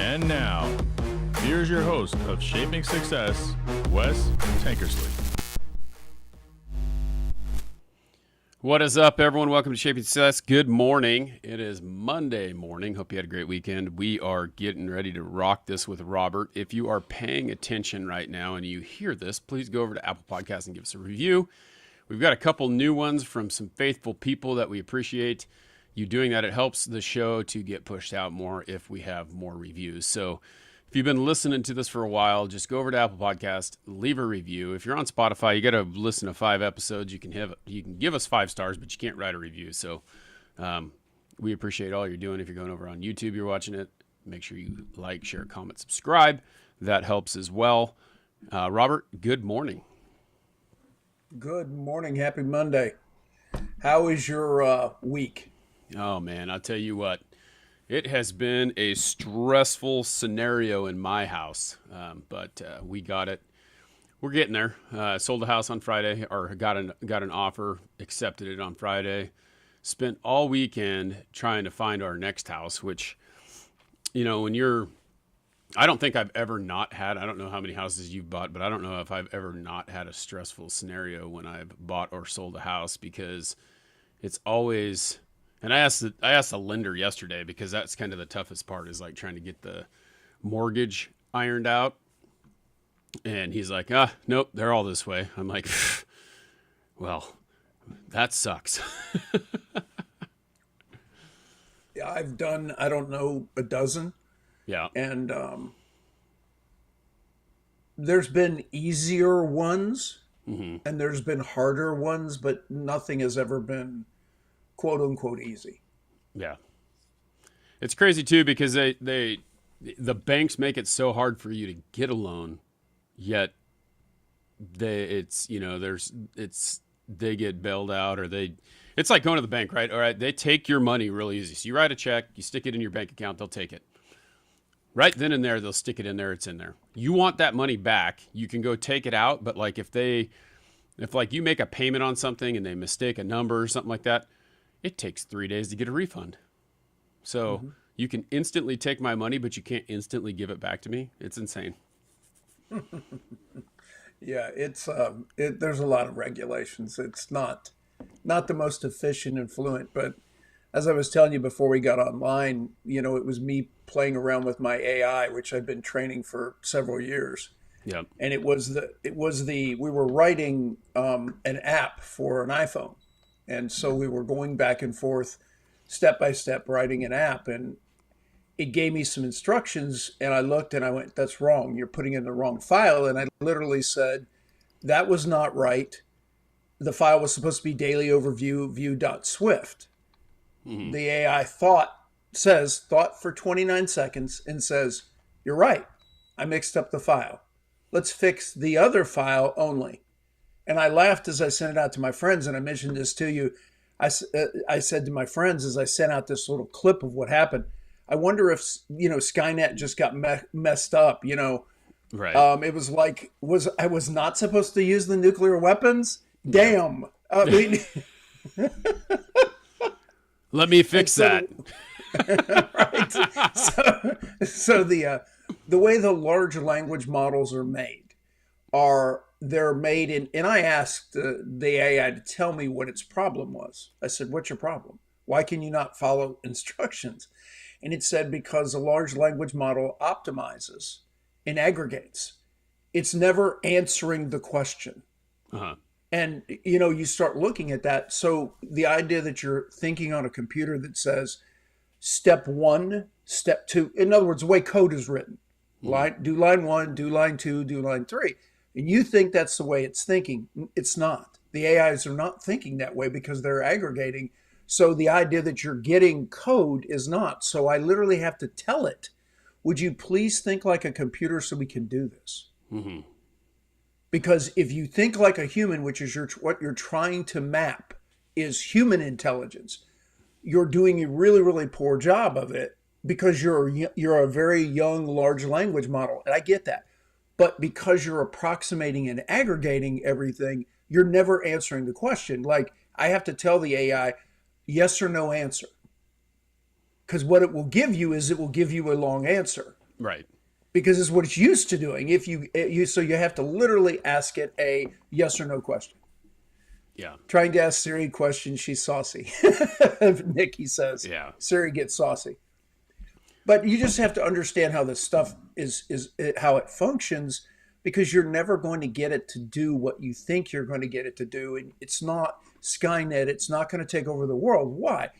And now, here's your host of Shaping Success, Wes Tankersley. What is up, everyone? Welcome to Shaping Success. Good morning. It is Monday morning. Hope you had a great weekend. We are getting ready to rock this with Robert. If you are paying attention right now and you hear this, please go over to Apple Podcasts and give us a review. We've got a couple new ones from some faithful people that we appreciate you doing that. It helps the show to get pushed out more if we have more reviews. So if you've been listening to this for a while, just go over to Apple Podcast, leave a review. If you're on Spotify, you got to listen to 5 episodes. You can give us 5 stars, but you can't write a review. So we appreciate all you're doing. If you're going over on YouTube, you're watching it, make sure you like, share, comment, subscribe. That helps as well. Robert, good morning. Good morning. Happy Monday. How is your week? Oh, man, I'll tell you what. It has been a stressful scenario in my house, but we got it. We're getting there. Sold the house on Friday, or got an offer, accepted it on Friday. Spent all weekend trying to find our next house, which, you know, I don't think I've ever not had, I don't know how many houses you've bought, but I don't know if I've ever not had a stressful scenario when I've bought or sold a house, because it's always... And I asked the lender yesterday, because that's kind of the toughest part, is like trying to get the mortgage ironed out. And he's like, nope, they're all this way. I'm like, well, that sucks. Yeah, I've done, I don't know, a dozen. Yeah. And there's been easier ones, and there's been harder ones, but nothing has ever been quote unquote easy. Yeah. It's crazy too, because the banks make it so hard for you to get a loan, yet they get bailed out, or it's like going to the bank, right? All right. They take your money real easy. So you write a check, you stick it in your bank account, they'll take it. Right then and there, they'll stick it in there. It's in there. You want that money back, you can go take it out. But like if like you make a payment on something and they mistake a number or something like that, it takes 3 days to get a refund. So you can instantly take my money, but you can't instantly give it back to me. It's insane. Yeah, it's there's a lot of regulations. It's not the most efficient and fluent, but as I was telling you before we got online, you know, it was me playing around with my AI, which I've been training for several years. Yeah. And we were writing an app for an iPhone. And so we were going back and forth, step by step, writing an app. And it gave me some instructions. And I looked and I went, that's wrong. You're putting in the wrong file. And I literally said, that was not right. The file was supposed to be daily overview view.swift. The AI thought for 29 seconds and says, you're right. I mixed up the file. Let's fix the other file only. And I laughed as I sent it out to my friends, and I mentioned this to you. I said to my friends as I sent out this little clip of what happened, I wonder if, you know, Skynet just got messed up, you know. Right. It was like, I was not supposed to use the nuclear weapons? Damn. I mean, let me fix that. Right. So the way the large language models are made they're made in, and I asked the AI to tell me what its problem was. I said, what's your problem? Why can you not follow instructions? And it said, because a large language model optimizes and aggregates. It's never answering the question. And, you know, you start looking at that. So the idea that you're thinking on a computer that says step 1, step 2, in other words, the way code is written, do line 1, do line 2, do line 3. And you think that's the way it's thinking. It's not. The AIs are not thinking that way because they're aggregating. So the idea that you're getting code is not. So I literally have to tell it, would you please think like a computer so we can do this? Because if you think like a human, which is what you're trying to map is human intelligence, you're doing a really, really poor job of it because you're a very young, large language model. And I get that. But because you're approximating and aggregating everything, you're never answering the question. Like, I have to tell the AI, yes or no answer. Because what it will give you is it will give you a long answer. Right. because it's what it's used to doing. If so you have to literally ask it a yes or no question. Yeah. Trying to ask Siri questions, she's saucy. Nikki says, Yeah. Siri gets saucy. But you just have to understand how this stuff is how it functions, because you're never going to get it to do what you think you're going to get it to do. And it's not Skynet. It's not going to take over the world. Why?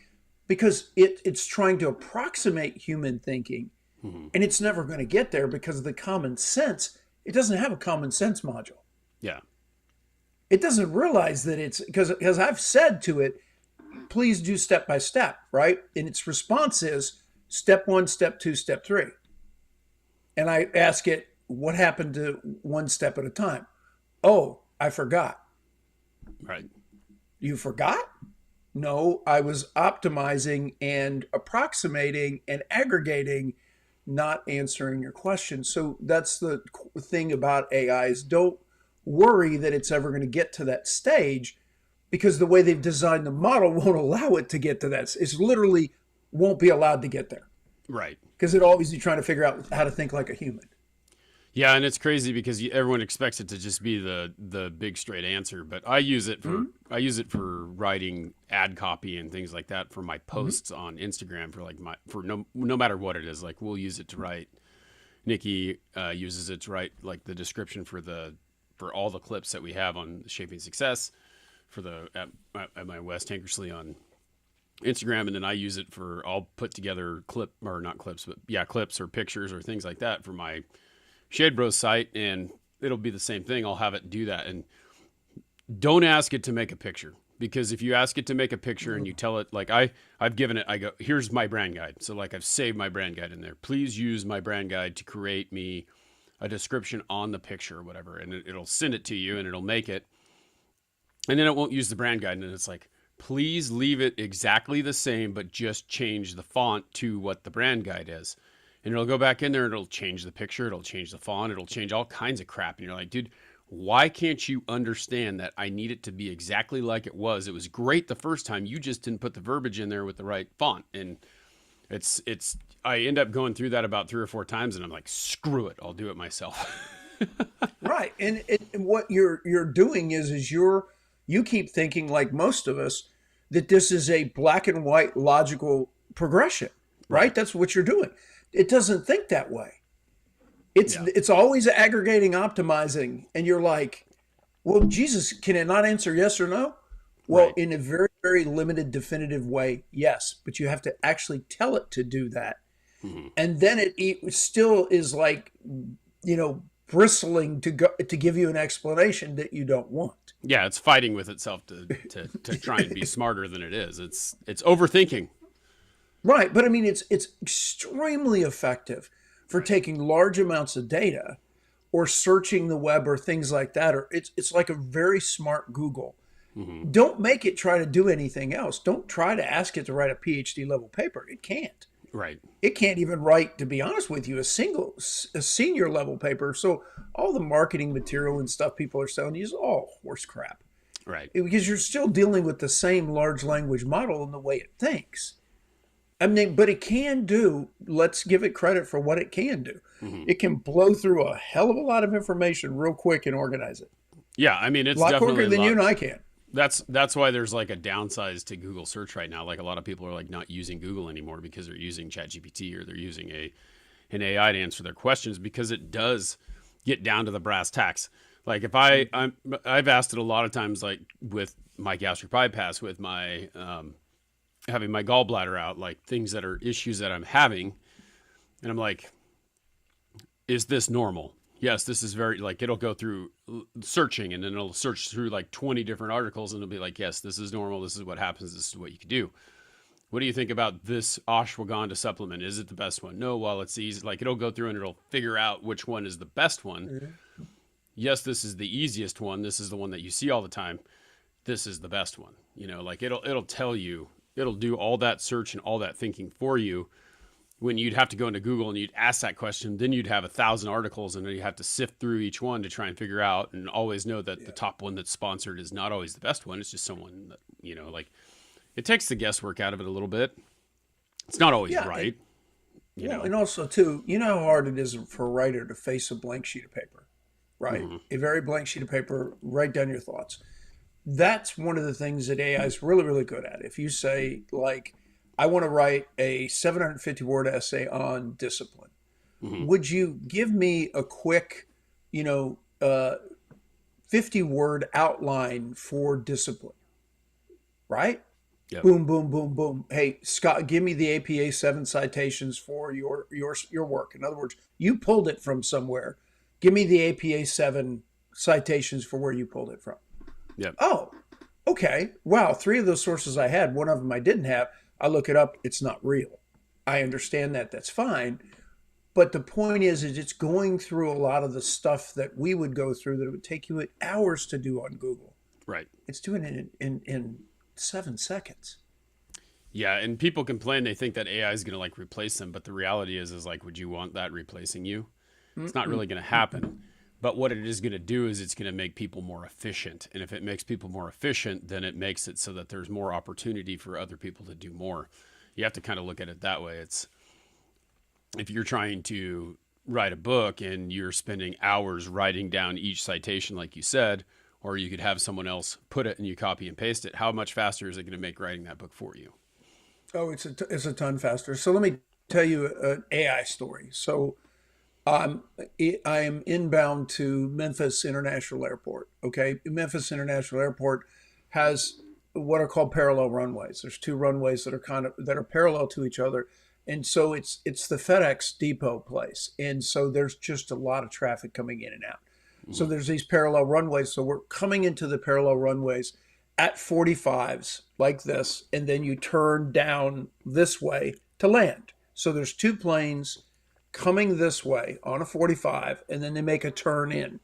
Because it's trying to approximate human thinking, and it's never going to get there because of the common sense. It doesn't have a common sense module. Yeah. It doesn't realize that it's because I've said to it, please do step by step, right? And its response is step 1, step 2, step 3. And I ask it, what happened to one step at a time? Oh, I forgot. Right. You forgot? No, I was optimizing and approximating and aggregating, not answering your question. So that's the thing about AIs. Don't worry that it's ever going to get to that stage, because the way they've designed the model won't allow it to get to that. It's literally won't be allowed to get there, Right. because it'll always be trying to figure out how to think like a human. Yeah, and it's crazy because everyone expects it to just be the big straight answer. But I use it for writing ad copy and things like that for my posts on Instagram for no matter what it is. Like, we'll use it to write. Nikki uses it to write like the description for all the clips that we have on Shaping Success at my Wes Tankersley on Instagram, and then I use it I'll put together clips or pictures or things like that for my Shade Bros site, and it'll be the same thing. I'll have it do that. And don't ask it to make a picture, because if you ask it to make a picture and you tell it, like I've given it, I go, here's my brand guide. So like I've saved my brand guide in there. Please use my brand guide to create me a description on the picture or whatever. And it'll send it to you and it'll make it. And then it won't use the brand guide. And it's like, please leave it exactly the same, but just change the font to what the brand guide is. And it'll go back in there and it'll change the picture. It'll change the font. It'll change all kinds of crap. And you're like, dude, why can't you understand that I need it to be exactly like it was? It was great the first time. You just didn't put the verbiage in there with the right font. And I end up going through that about 3 or 4 times, and I'm like, screw it. I'll do it myself. Right. And what you're doing is you keep thinking, like most of us, that this is a black and white logical progression, right? That's what you're doing. It doesn't think that way. It's always aggregating, optimizing, and you're like, well, Jesus, can it not answer yes or no? Well, Right. in a very, very limited, definitive way, yes. But you have to actually tell it to do that. And then it still is like, bristling to give you an explanation that you don't want. Yeah, it's fighting with itself to try and be smarter than it is. It's overthinking. Right, but I mean, it's extremely effective for taking large amounts of data, or searching the web, or things like that. Or it's like a very smart Google. Don't make it try to do anything else. Don't try to ask it to write a PhD level paper. It can't. Right. It can't even write, to be honest with you, a senior level paper. So all the marketing material and stuff people are selling you is all horse crap, Right. because you're still dealing with the same large language model in the way it thinks. I mean, but it can do, let's give it credit for what it can do. It can blow through a hell of a lot of information real quick and organize it. Yeah, I mean, it's A lot definitely quicker than you and I can. That's why there's like a downsize to Google search right now. Like, a lot of people are like not using Google anymore because they're using ChatGPT, or they're using an AI to answer their questions, because it does get down to the brass tacks. Like, if I've asked it a lot of times, like with my gastric bypass, with my having my gallbladder out, like things that are issues that I'm having, and I'm like, is this normal? Yes, this is very, like, it'll go through searching, and then it'll search through like 20 different articles, and it'll be like, yes, this is normal. This is what happens. This is what you can do. What do you think about this ashwagandha supplement? Is it the best one? No, well, it's easy. Like, it'll go through and it'll figure out which one is the best one. Yes, this is the easiest one. This is the one that you see all the time. This is the best one. Like, it'll tell you, it'll do all that search and all that thinking for you. When you'd have to go into Google and you'd ask that question, then you'd have 1,000 articles, and then you have to sift through each one to try and figure out, and always know that the top one that's sponsored is not always the best one. It's just someone that, like, it takes the guesswork out of it a little bit. It's not always right. you Well, know? and also too, you know how hard it is for a writer to face a blank sheet of paper, right? Hmm. A very blank sheet of paper, write down your thoughts. That's one of the things that AI is really, really good at. If you say, like, I want to write a 750 word essay on discipline, Hmm. would you give me a quick, you know, 50-word outline for discipline, right? Yep. Boom, boom, boom, boom. Hey, Scott, give me the APA 7 citations for your work. In other words, you pulled it from somewhere. Give me the APA 7 citations for where you pulled it from. Yep. Oh, okay. Wow, 3 of those sources I had, one of them I didn't have. I look it up, it's not real. I understand that, that's fine. But the point is it's going through a lot of the stuff that we would go through that it would take you hours to do on Google. Right. It's doing it in 7 seconds. Yeah, and people complain they think that AI is going to like replace them, but the reality is like, would you want that replacing you? It's not really going to happen. But what it is going to do is it's going to make people more efficient. And if it makes people more efficient, then it makes it so that there's more opportunity for other people to do more. You have to kind of look at it that way. It's if you're trying to write a book and you're spending hours writing down each citation, like you said, or you could have someone else put it and you copy and paste it, how much faster is it going to make writing that book for you? Oh, it's a ton faster. So let me tell you an AI story. So I am inbound to Memphis International Airport. Okay, Memphis International Airport has what are called parallel runways. There's 2 runways that are parallel to each other, and so it's the FedEx depot place, and so there's just a lot of traffic coming in and out. So there's these parallel runways. So we're coming into the parallel runways at 45s like this, and then you turn down this way to land. So there's 2 planes coming this way on a 45, and then they make a turn in.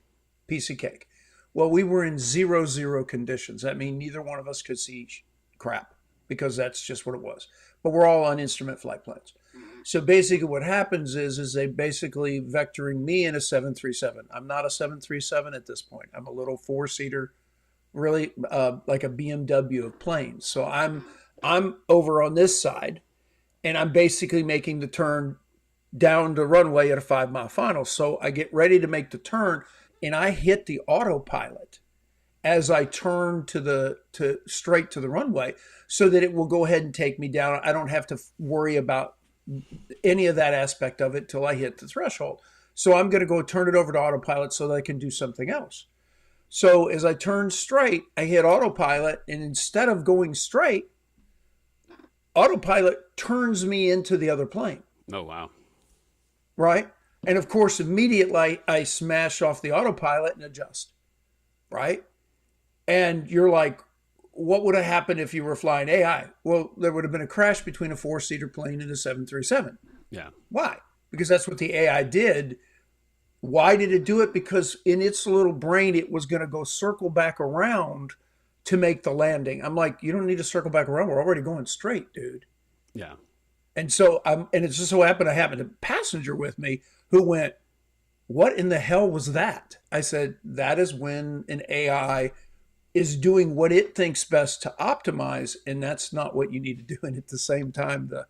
Piece of cake. Well, we were in 0-0 conditions. That means neither one of us could see crap because that's just what it was. But we're all on instrument flight plans. So basically what happens is they basically vectoring me in a 737. I'm not a 737 at this point. I'm a little 4-seater, really like a BMW of planes. So I'm over on this side, and I'm basically making the turn down the runway at a 5-mile final. So I get ready to make the turn, and I hit the autopilot as I turn to straight to the runway, so that it will go ahead and take me down. I don't have to worry about any of that aspect of it till I hit the threshold. So I'm going to go turn it over to autopilot so that I can do something else. So as I turn straight, I hit autopilot, and instead of going straight, autopilot turns me into the other plane. Oh, wow. Right? And of course, immediately I smash off the autopilot and adjust. Right? And you're like, what would have happened if you were flying AI? Well, there would have been a crash between a 4-seater plane and a 737. Yeah. Why? Because that's what the AI did. Why did it do it? Because in its little brain, it was going to go circle back around to make the landing. I'm like, you don't need to circle back around. We're already going straight, dude. Yeah. And so and it just so happened I happened a passenger with me who went, what in the hell was that? I said, that is when an AI is doing what it thinks best to optimize, and that's not what you need to do. And at the same time, the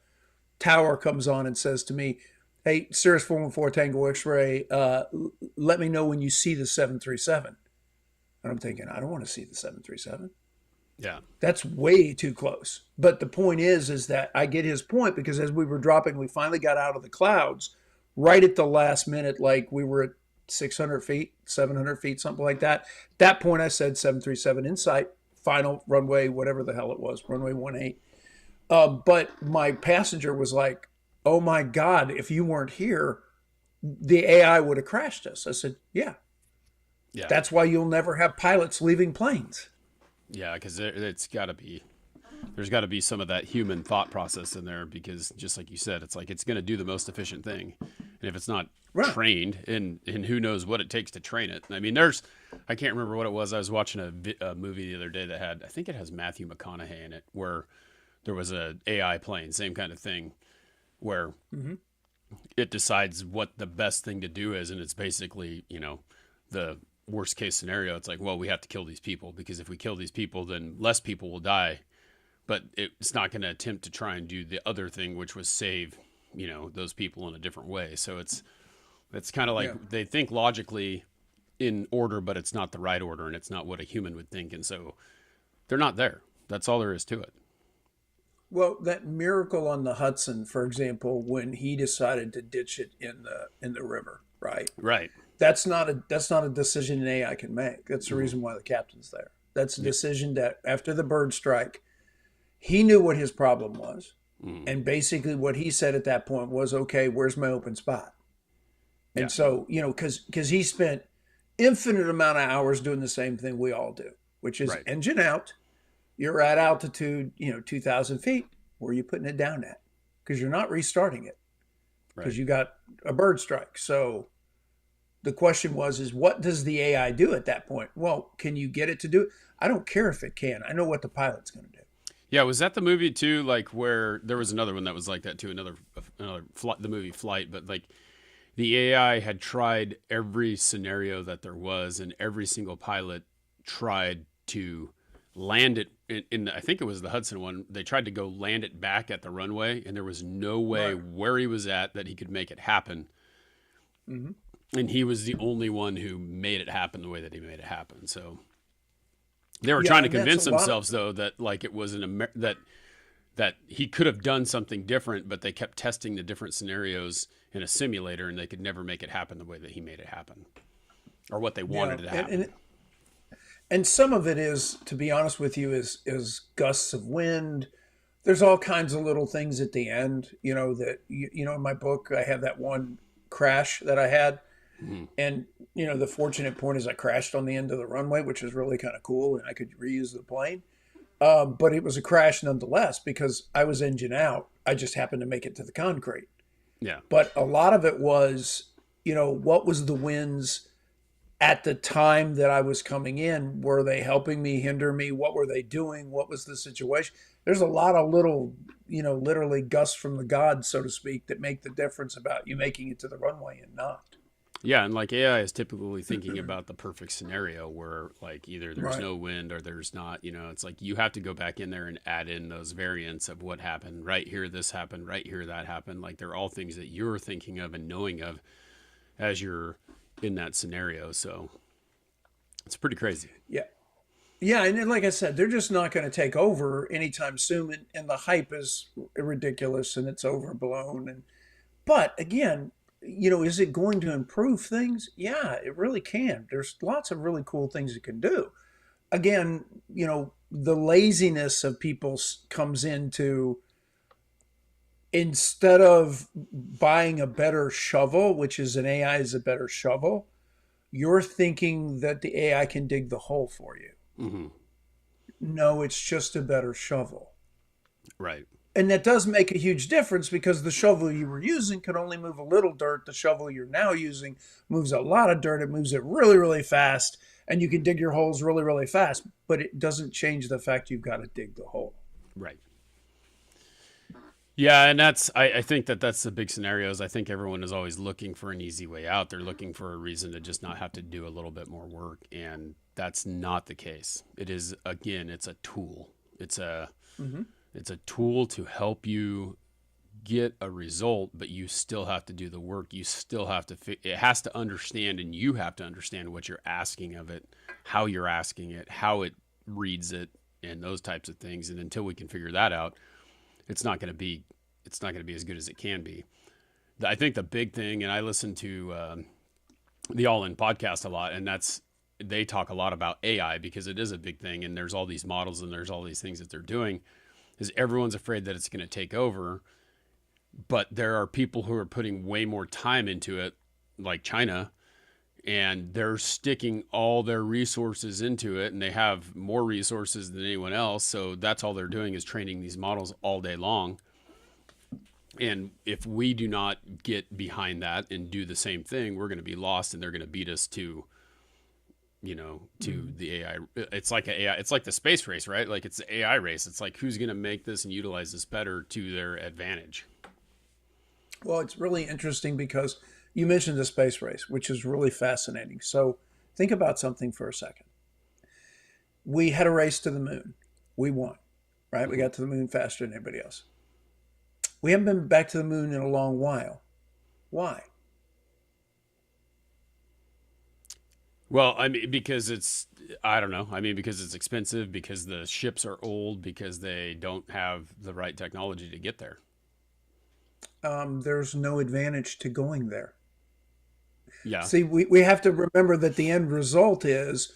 tower comes on and says to me, hey, Cirrus 414 Tango X-ray, let me know when you see the 737. And I'm thinking, I don't want to see the 737. Yeah. That's way too close. But the point is that I get his point, because as we were dropping, we finally got out of the clouds right at the last minute, like we were at 600 feet, 700 feet, something like that. At that point, I said 737 in sight, final runway, whatever the hell it was, runway 18. But my passenger was like, oh my God, if you weren't here, the AI would have crashed us. I said, yeah. Yeah. That's why you'll never have pilots leaving planes. Yeah, because there's got to be some of that human thought process in there, because just like you said, it's like it's going to do the most efficient thing. And if it's not trained, and who knows what it takes to train it. I mean, I can't remember what it was. I was watching a movie the other day that had, I think it has Matthew McConaughey in it, where there was a AI plane, same kind of thing, where it decides what the best thing to do is. And it's basically, the worst case scenario. It's like, well, we have to kill these people, because if we kill these people, then less people will die. But it's not going to attempt to try and do the other thing, which was save, those people in a different way. So it's kind of like Yeah. they think logically in order, but it's not the right order, and it's not what a human would think, and so they're not there. That's all there is to it. Well, that miracle on the Hudson, for example, when he decided to ditch it in the river, right? Right. That's not a decision an AI can make. That's the reason why the captain's there. That's a decision that after the bird strike, he knew what his problem was. And basically what he said at that point was, okay, where's my open spot? Yeah. And so, because he spent infinite amount of hours doing the same thing we all do, which is Right. engine out. You're at altitude, 2,000 feet. Where are you putting it down at? Because you're not restarting it because Right. you got a bird strike. So the question is what does the AI do at that point? Well, can you get it to do it? I don't care if it can. I know what the pilot's going to do. Yeah, was that the movie too? Like where there was another one that was like that too. Another the movie Flight, but like the AI had tried every scenario that there was, and every single pilot tried to land it in I think it was the Hudson one. They tried to go land it back at the runway, and there was no way Right. where he was at that he could make it happen. And he was the only one who made it happen the way that he made it happen. So they were Yeah, trying to and that's convince a lot of- themselves, though, that like it was that he could have done something different, but they kept testing the different scenarios in a simulator, and they could never make it happen the way that he made it happen, or what they wanted Yeah, to happen. and some of it is, to be honest with you, is gusts of wind. There's all kinds of little things at the end, that in my book I have that one crash that I had, and the fortunate point is I crashed on the end of the runway, which was really kind of cool, and I could reuse the plane. But it was a crash nonetheless because I was engine out. I just happened to make it to the concrete. Yeah, But a lot of it was, what was the winds at the time that I was coming in? Were they helping me, hinder me? What were they doing? What was the situation? There's a lot of little, literally gusts from the gods, so to speak, that make the difference about you making it to the runway and not. yeah, and like AI is typically thinking about the perfect scenario where like either there's Right. no wind or there's not. It's like you have to go back in there and add in those variants of what happened right here. This happened right here. That happened. Like they're all things that you're thinking of and knowing of as you're in that scenario. So it's pretty crazy. Yeah. Yeah, and then, like I said, they're just not going to take over anytime soon, and the hype is ridiculous and it's overblown. But again, is it going to improve things? Yeah, it really can. There's lots of really cool things it can do. Again, the laziness of people comes into instead of buying a better shovel, which is an AI is a better shovel, you're thinking that the AI can dig the hole for you. Hmm. No, it's just a better shovel. Right. And that does make a huge difference because the shovel you were using could only move a little dirt. The shovel you're now using moves a lot of dirt. It moves it really, really fast. And you can dig your holes really, really fast. But it doesn't change the fact you've got to dig the hole. Right. Yeah, and I think that's the big scenarios. I think everyone is always looking for an easy way out. They're looking for a reason to just not have to do a little bit more work, and that's not the case. It is, again, it's a tool. It's a tool to help you get a result, but you still have to do the work. You still have to it has to understand, and you have to understand what you're asking of it, how you're asking it, how it reads it, and those types of things. And until we can figure that out, it's not going to be as good as it can be. I think the big thing, and I listen to the All In podcast a lot, and they talk a lot about AI because it is a big thing, and there's all these models and there's all these things that they're doing, is everyone's afraid that it's going to take over, but there are people who are putting way more time into it, like China, and they're sticking all their resources into it, and they have more resources than anyone else. So that's all they're doing is training these models all day long. And if we do not get behind that and do the same thing, we're going to be lost, and they're going to beat us to the AI. It's like it's like the space race, right? Like it's the AI race. It's like who's going to make this and utilize this better to their advantage. Well, it's really interesting because you mentioned the space race, which is really fascinating. So think about something for a second. We had a race to the moon. We won, right? We got to the moon faster than anybody else. We haven't been back to the moon in a long while. Why? Well, I mean, because I don't know. I mean, because it's expensive, because the ships are old, because they don't have the right technology to get there. There's no advantage to going there. Yeah. See, we have to remember that the end result is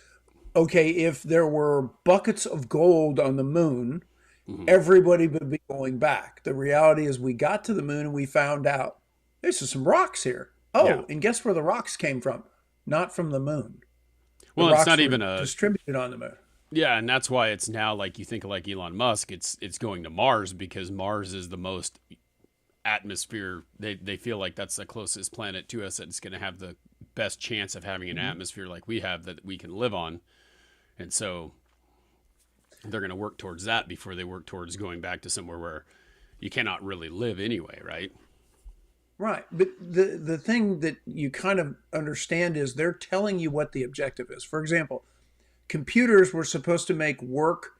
okay, if there were buckets of gold on the moon, Hmm. everybody would be going back. The reality is, we got to the moon and we found out there's some rocks here. Yeah. Oh, and guess where the rocks came from? Not from the moon. The Well, it's rocks not were even a distributed on the moon. yeah, and that's why it's now like you think of like Elon Musk. It's going to Mars because Mars is the most atmosphere. They feel like that's the closest planet to us that it's going to have the best chance of having an atmosphere like we have that we can live on, and so they're going to work towards that before they work towards going back to somewhere where you cannot really live anyway, right? Right. But the thing that you kind of understand is they're telling you what the objective is. For example, computers were supposed to make work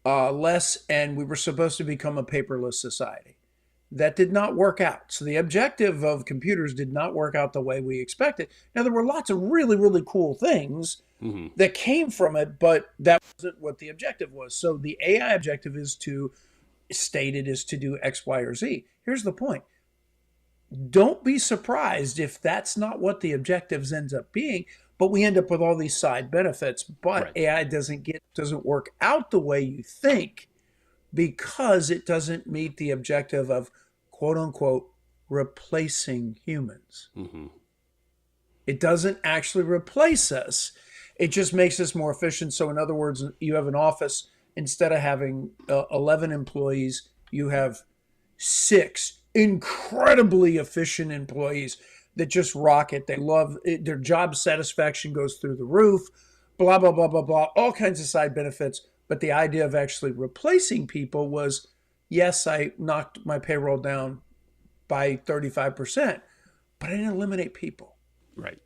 less, and we were supposed to become a paperless society. That did not work out. So the objective of computers did not work out the way we expected. Now, there were lots of really, really cool things Hmm. that came from it, but that wasn't what the objective was. So the AI objective is to, stated, is to do X, Y, or Z. Here's the point. Don't be surprised if that's not what the objectives ends up being, but we end up with all these side benefits. But Right. AI doesn't work out the way you think because it doesn't meet the objective of quote unquote replacing humans. Hmm. It doesn't actually replace us. It just makes us more efficient. So, in other words, you have an office, instead of having 11 employees, you have six incredibly efficient employees that just rock it. They love it. Their job satisfaction goes through the roof, blah, blah, blah, blah, blah, all kinds of side benefits. But the idea of actually replacing people was, yes, I knocked my payroll down by 35%, but I didn't eliminate people. Right.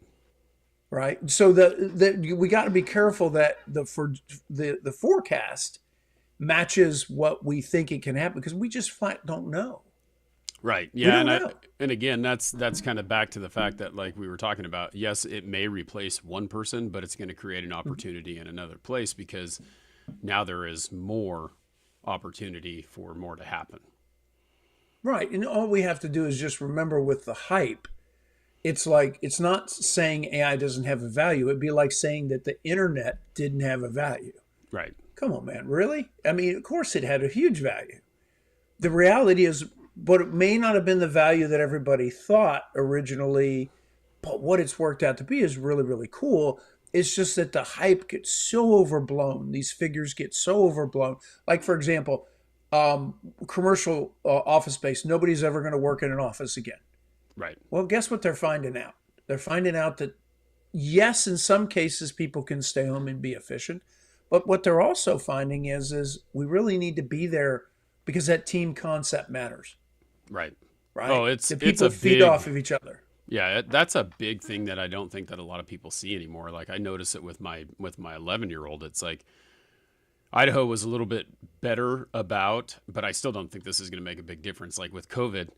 Right. So we got to be careful that the forecast matches what we think it can happen, because we just flat don't know. Right. We Yeah. don't And know. and again, that's kind of back to the fact that like we were talking about. Yes, it may replace one person, but it's going to create an opportunity in another place because now there is more opportunity for more to happen. Right. And all we have to do is just remember with the hype, it's like, it's not saying AI doesn't have a value. It'd be like saying that the internet didn't have a value. Right. Come on, man. Really? I mean, of course it had a huge value. The reality is, but it may not have been the value that everybody thought originally, but what it's worked out to be is really, really cool. It's just that the hype gets so overblown. These figures get so overblown. Like, for example, commercial office space. Nobody's ever going to work in an office again. Right. Well, guess what they're finding out? They're finding out that, yes, in some cases, people can stay home and be efficient. But what they're also finding is we really need to be there because that team concept matters, Right. right? Oh, it's The it's people a feed big off of each other. yeah. That's a big thing that I don't think that a lot of people see anymore. Like I notice it with my 11-year-old. It's like Idaho was a little bit better about, but I still don't think this is going to make a big difference. Like with COVID,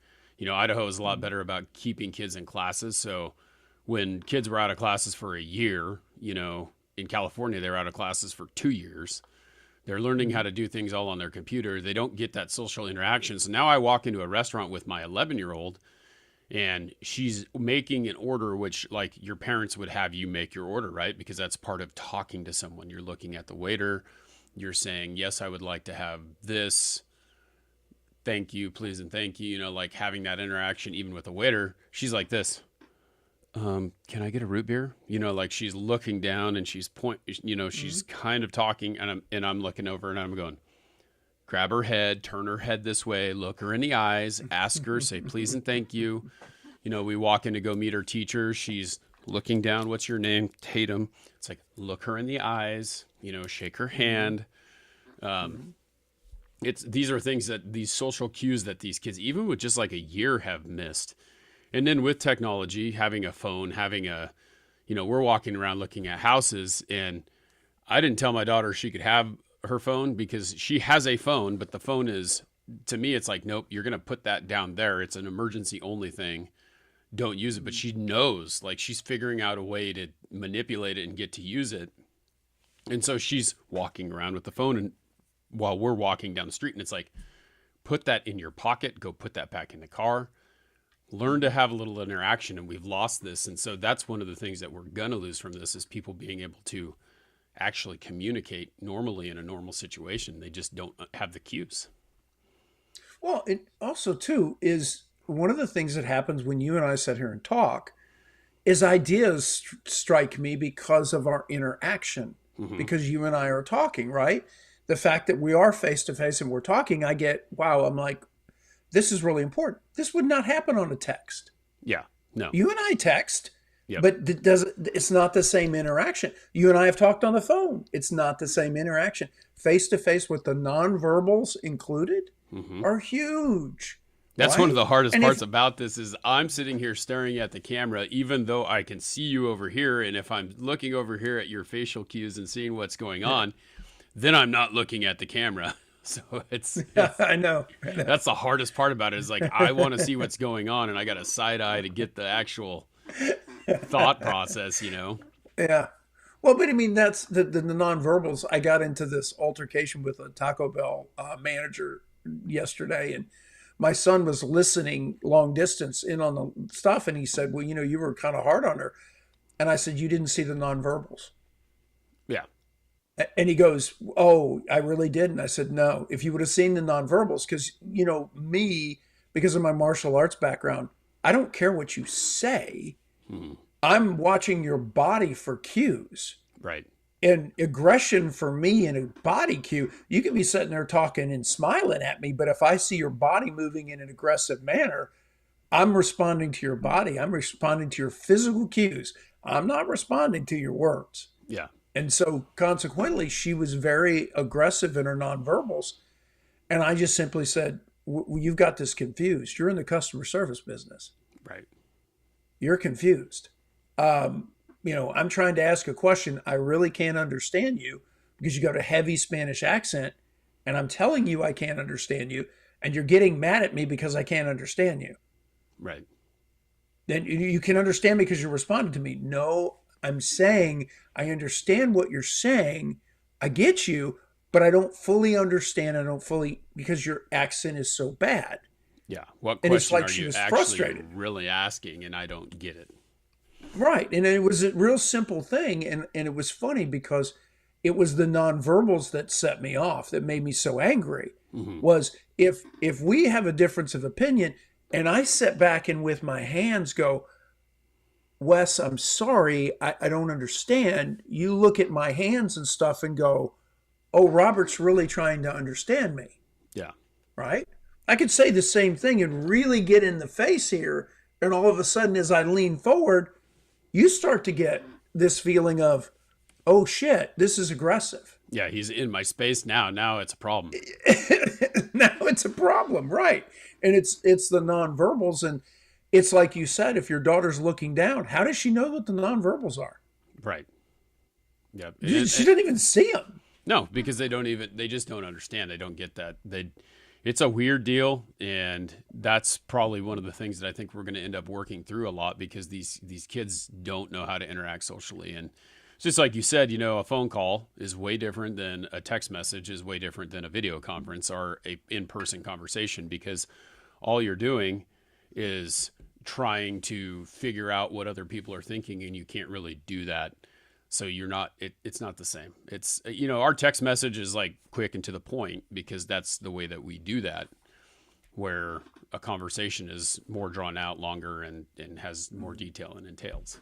Idaho is a lot better about keeping kids in classes. So when kids were out of classes for a year, in California, they're out of classes for 2 years. They're learning how to do things all on their computer. They don't get that social interaction. So now I walk into a restaurant with my 11-year-old and she's making an order, which like your parents would have you make your order, right? Because that's part of talking to someone. You're looking at the waiter. You're saying, yes, I would like to have this. Thank you, please, and thank you. Like having that interaction even with the waiter. She's like this. Can I get a root beer? Like she's looking down and she's she's kind of talking and I'm looking over and I'm going, grab her head, turn her head this way, look her in the eyes, ask her, say please and thank you. We walk in to go meet her teacher. She's looking down. What's your name? Tatum. It's like, look her in the eyes, shake her hand. These are things that these social cues that these kids, even with just like a year, have missed. And then with technology, having a phone, we're walking around looking at houses, and I didn't tell my daughter she could have her phone because she has a phone, but the phone is to me, it's like, nope, you're going to put that down there. It's an emergency only thing. Don't use it. But she knows, like, she's figuring out a way to manipulate it and get to use it. And so she's walking around with the phone, and while we're walking down the street, and it's like, put that in your pocket, go put that back in the car, learn to have a little interaction. And we've lost this. And so that's one of the things that we're going to lose from this, is people being able to actually communicate normally in a normal situation. They just don't have the cues. Well, it also too is one of the things that happens when you and I sit here and talk is ideas strike me because of our interaction, because you and I are talking, right? The fact that we are face to face and we're talking, I get, wow, I'm like, this is really important. This would not happen on a text. Yeah, no. You and I text, Yep. but it's not the same interaction. You and I have talked on the phone. It's not the same interaction. Face to face with the nonverbals included are huge. That's right? one of the hardest And parts about this is I'm sitting here staring at the camera, even though I can see you over here. And if I'm looking over here at your facial cues and seeing what's going on, then I'm not looking at the camera. So it's I know. that's the hardest part about it, is like, I want to see what's going on, and I got a side eye to get the actual thought process, you know? Yeah. Well, but I mean, that's the nonverbals. I got into this altercation with a Taco Bell manager yesterday, and my son was listening long distance in on the stuff, and he said, well, you were kind of hard on her. And I said, you didn't see the nonverbals. Yeah. And he goes, oh, I really didn't. I said, no, if you would have seen the nonverbals, because, me, because of my martial arts background, I don't care what you say. I'm watching your body for cues. Right. And aggression for me in a body cue, you can be sitting there talking and smiling at me, but if I see your body moving in an aggressive manner, I'm responding to your body. I'm responding to your physical cues. I'm not responding to your words. Yeah. And so consequently, she was very aggressive in her nonverbals. And I just simply said, you've got this confused. You're in the customer service business. Right. You're confused. I'm trying to ask a question. I really can't understand you because you got a heavy Spanish accent, and I'm telling you I can't understand you, and you're getting mad at me because I can't understand you. Right. Then you can understand me because you're responding to me. No, I'm saying I understand what you're saying. I get you, but I don't fully understand. Because your accent is so bad. Yeah. What And it's question like are she you was actually frustrated. really asking, and I don't get it? Right. And it was a real simple thing. And it was funny because it was the nonverbals that set me off, that made me so angry, was if we have a difference of opinion and I sit back and with my hands go, Wes, I'm sorry, I don't understand. You look at my hands and stuff and go, oh, Robert's really trying to understand me. Yeah. Right? I could say the same thing and really get in the face here. And all of a sudden, as I lean forward, you start to get this feeling of, oh shit, this is aggressive. Yeah. He's in my space now. Now it's a problem. Now it's a problem, right? And it's the nonverbals. And it's like you said, if your daughter's looking down, how does she know what the nonverbals are? Right. Yeah. She didn't even see them. No, because they just don't understand. They don't get that. It's a weird deal. And that's probably one of the things that I think we're going to end up working through a lot, because these kids don't know how to interact socially. And just like you said, a phone call is way different than a text message, is way different than a video conference or a in-person conversation, because all you're doing is trying to figure out what other people are thinking, and you can't really do that. So it's not the same. It's, our text message is like quick and to the point, because that's the way that we do that, where a conversation is more drawn out, longer, and has more detail and entails.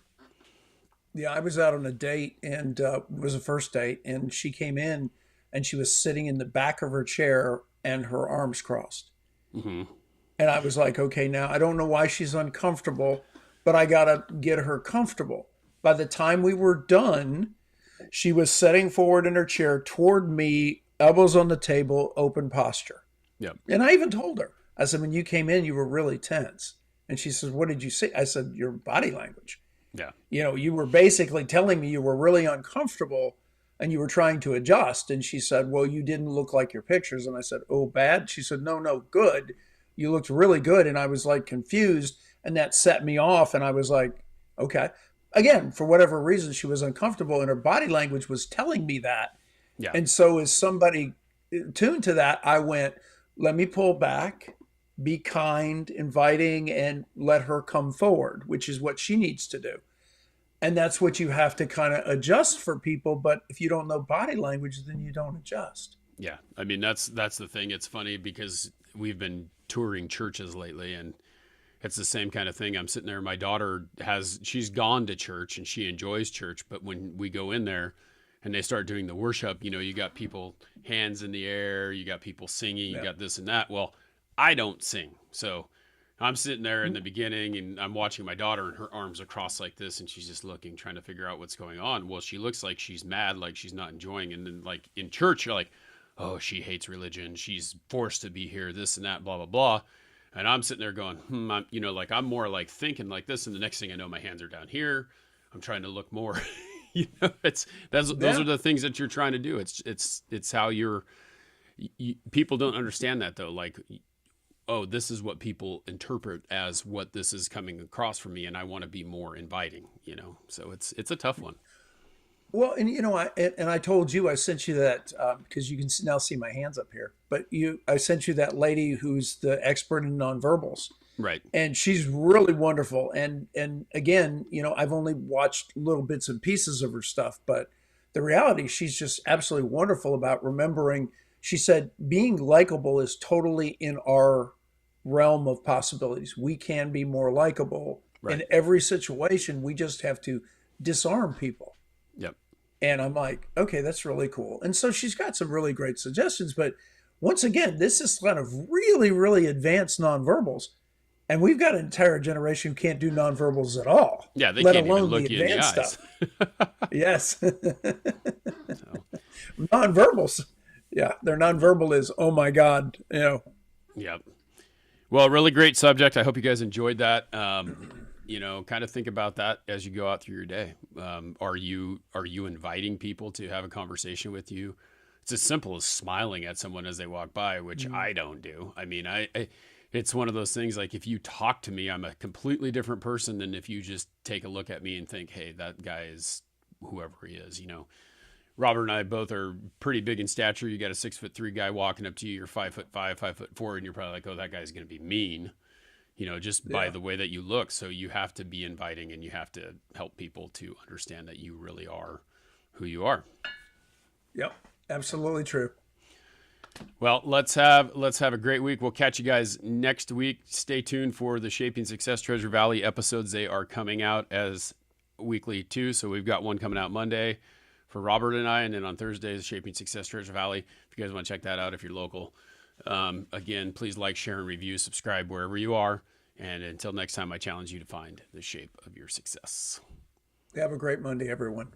Yeah, I was out on a date, and it was a first date, and she came in and she was sitting in the back of her chair and her arms crossed. Mm-hmm. And I was like, okay, now I don't know why she's uncomfortable, but I got to get her comfortable. By the time we were done, she was sitting forward in her chair toward me, elbows on the table, open posture. Yep. And I even told her, I said, when you came in, you were really tense. And she says, what did you say? I said, your body language. Yeah. You were basically telling me you were really uncomfortable. and you were trying to adjust. And she said, well, you didn't look like your pictures. And I said, oh, bad? She said, no, no, good. You looked really good. And I was like confused, and that set me off. And I was like, okay. Again, for whatever reason, she was uncomfortable, and her body language was telling me that. Yeah. And so as somebody tuned to that, I went, let me pull back, be kind, inviting, and let her come forward, which is what she needs to do. And that's what you have to kind of adjust for people. But if you don't know body language, then you don't adjust. Yeah. I mean, that's the thing. It's funny because we've been touring churches lately, and it's the same kind of thing. I'm sitting there. My daughter she's gone to church and she enjoys church. But when we go in there and they start doing the worship, you got people hands in the air, you got people singing, you got this and that. Well, I don't sing. So I'm sitting there in the beginning and I'm watching my daughter, and her arms are crossed like this, and she's just looking, trying to figure out what's going on. Well, she looks like she's mad, like she's not enjoying. And then like in church, you're like, oh, she hates religion. She's forced to be here, this and that, blah, blah, blah. And I'm sitting there going, I'm more like thinking like this. And the next thing I know, my hands are down here. I'm trying to look more, those are the things that you're trying to do. It's how people don't understand that though. Like, oh, this is what people interpret as what this is coming across for me. And I want to be more inviting, so it's a tough one. Well, and I told you, I sent you that because you can now see my hands up here. But I sent you that lady who's the expert in nonverbals, right? And she's really wonderful. And again, I've only watched little bits and pieces of her stuff, but the reality, she's just absolutely wonderful about remembering. She said, being likable is totally in our realm of possibilities. We can be more likable in every situation. We just have to disarm people. Yep. And I'm like, okay, that's really cool. And so she's got some really great suggestions. But once again, this is kind of really, really advanced nonverbals. And we've got an entire generation who can't do nonverbals at all. Yeah, they let can't alone even look the you in the advanced eyes. stuff. Yes. Nonverbals. Yeah, their nonverbal is, oh my God, Yep. Well, really great subject. I hope you guys enjoyed that. Kind of think about that as you go out through your day. Are you inviting people to have a conversation with you? It's as simple as smiling at someone as they walk by, which I don't do. I mean, it's one of those things, like if you talk to me, I'm a completely different person than if you just take a look at me and think, hey, that guy is whoever he is. Robert and I both are pretty big in stature. You got a 6'3" guy walking up to you, you're 5'5", 5'4", and you're probably like, oh, that guy's going to be mean. Just by the way that you look. So you have to be inviting, and you have to help people to understand that you really are who you are. Yep, absolutely true. Well, let's have a great week. We'll catch you guys next week. Stay tuned for the Shaping Success Treasure Valley episodes. They are coming out as weekly too. So we've got one coming out Monday for Robert and I, and then on Thursdays, Shaping Success Treasure Valley. If you guys want to check that out, if you're local. Again, please like, share, and review, subscribe wherever you are. And until next time, I challenge you to find the shape of your success. Have a great Monday, everyone.